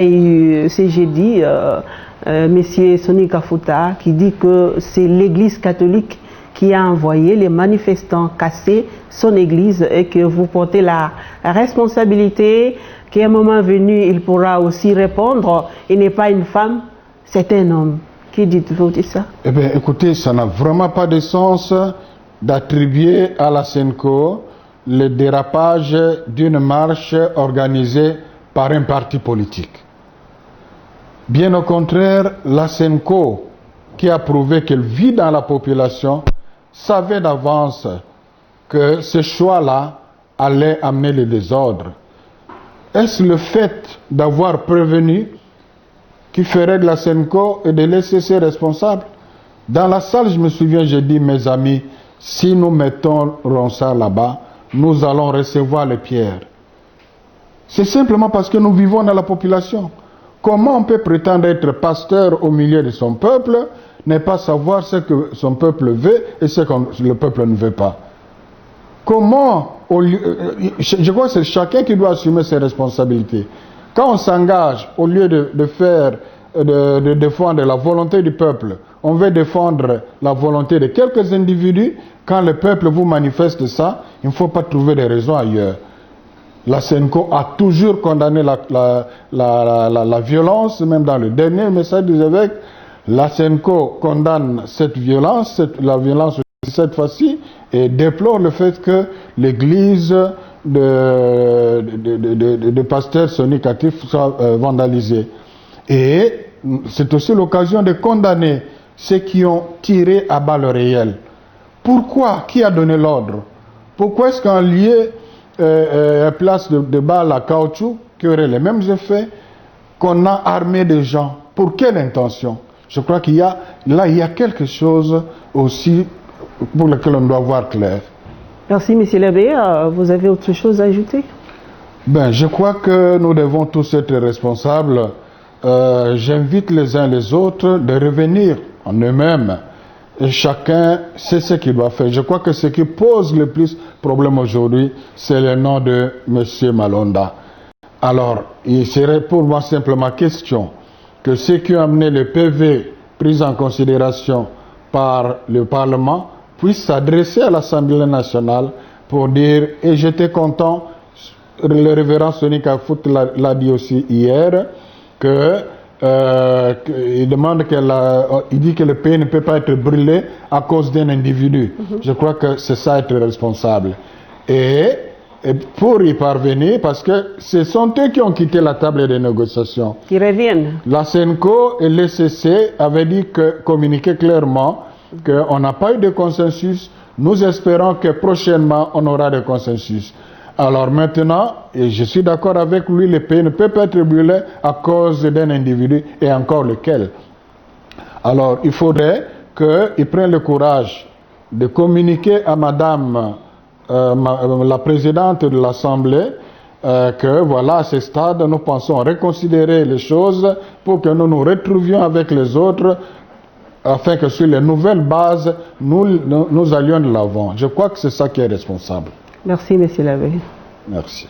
C'est jeudi, Monsieur Soni Kafuta qui dit que c'est l'Église catholique qui a envoyé les manifestants casser son Église et que vous portez la responsabilité, qu'à un moment venu, il pourra aussi répondre. Il n'est pas une femme, c'est un homme. Qui dites-vous de ça? Eh bien, écoutez, ça n'a vraiment pas de sens d'attribuer à la SENCO le dérapage d'une marche organisée par un parti politique. Bien au contraire, la SENCO, qui a prouvé qu'elle vit dans la population, savait d'avance que ce choix-là allait amener le désordre. Est-ce le fait d'avoir prévenu qui ferait de la SENCO et de laisser ses responsables? Dans la salle, je me souviens, j'ai dit, mes amis, si nous mettons Ronsard là-bas, nous allons recevoir les pierres. C'est simplement parce que nous vivons dans la population. Comment on peut prétendre être pasteur au milieu de son peuple, ne pas savoir ce que son peuple veut et ce que le peuple ne veut pas? Comment, je crois que c'est chacun qui doit assumer ses responsabilités. Quand on s'engage, au lieu de défendre la volonté du peuple, on veut défendre la volonté de quelques individus. Quand le peuple vous manifeste ça, il ne faut pas trouver des raisons ailleurs. La SENCO a toujours condamné la violence, même dans le dernier message des évêques. La SENCO condamne cette violence, la violence cette fois-ci, et déplore le fait que l'église de pasteur Soni Katif soit vandalisée. Et c'est aussi l'occasion de condamner ceux qui ont tiré à balles réelles. Pourquoi? Qui a donné l'ordre? Pourquoi est-ce qu'un lieu place de balles à caoutchouc qui aurait les mêmes effets, qu'on a armé des gens? Pour quelle intention? Je crois qu'il y a quelque chose aussi pour lequel on doit voir clair. Merci, Monsieur l'abbé. Vous avez autre chose à ajouter? Ben, je crois que nous devons tous être responsables. J'invite les uns les autres de revenir en eux-mêmes. Et chacun sait ce qu'il doit faire. Je crois que ce qui pose le plus problème aujourd'hui, c'est le nom de M. Malonda. Alors, il serait pour moi simplement question que ceux qui ont amené le PV pris en considération par le Parlement puissent s'adresser à l'Assemblée nationale pour dire, et j'étais content, le révérend Soni Kafuta l'a dit aussi hier, il demande il dit que le pays ne peut pas être brûlé à cause d'un individu. Je crois que c'est ça être responsable. Et pour y parvenir, parce que ce sont eux qui ont quitté la table des négociations. Qui reviennent. La SENCO et l'ECC avaient dit communiqué clairement qu'on n'a pas eu de consensus. Nous espérons que prochainement on aura de consensus. Alors maintenant, et je suis d'accord avec lui, le pays ne peut pas être brûlé à cause d'un individu, et encore lequel. Alors il faudrait qu'il prenne le courage de communiquer à madame la présidente de l'Assemblée que voilà, à ce stade, nous pensons reconsidérer les choses pour que nous nous retrouvions avec les autres afin que sur les nouvelles bases, nous allions de l'avant. Je crois que c'est ça qui est responsable. Merci, Monsieur l'abbé. Merci.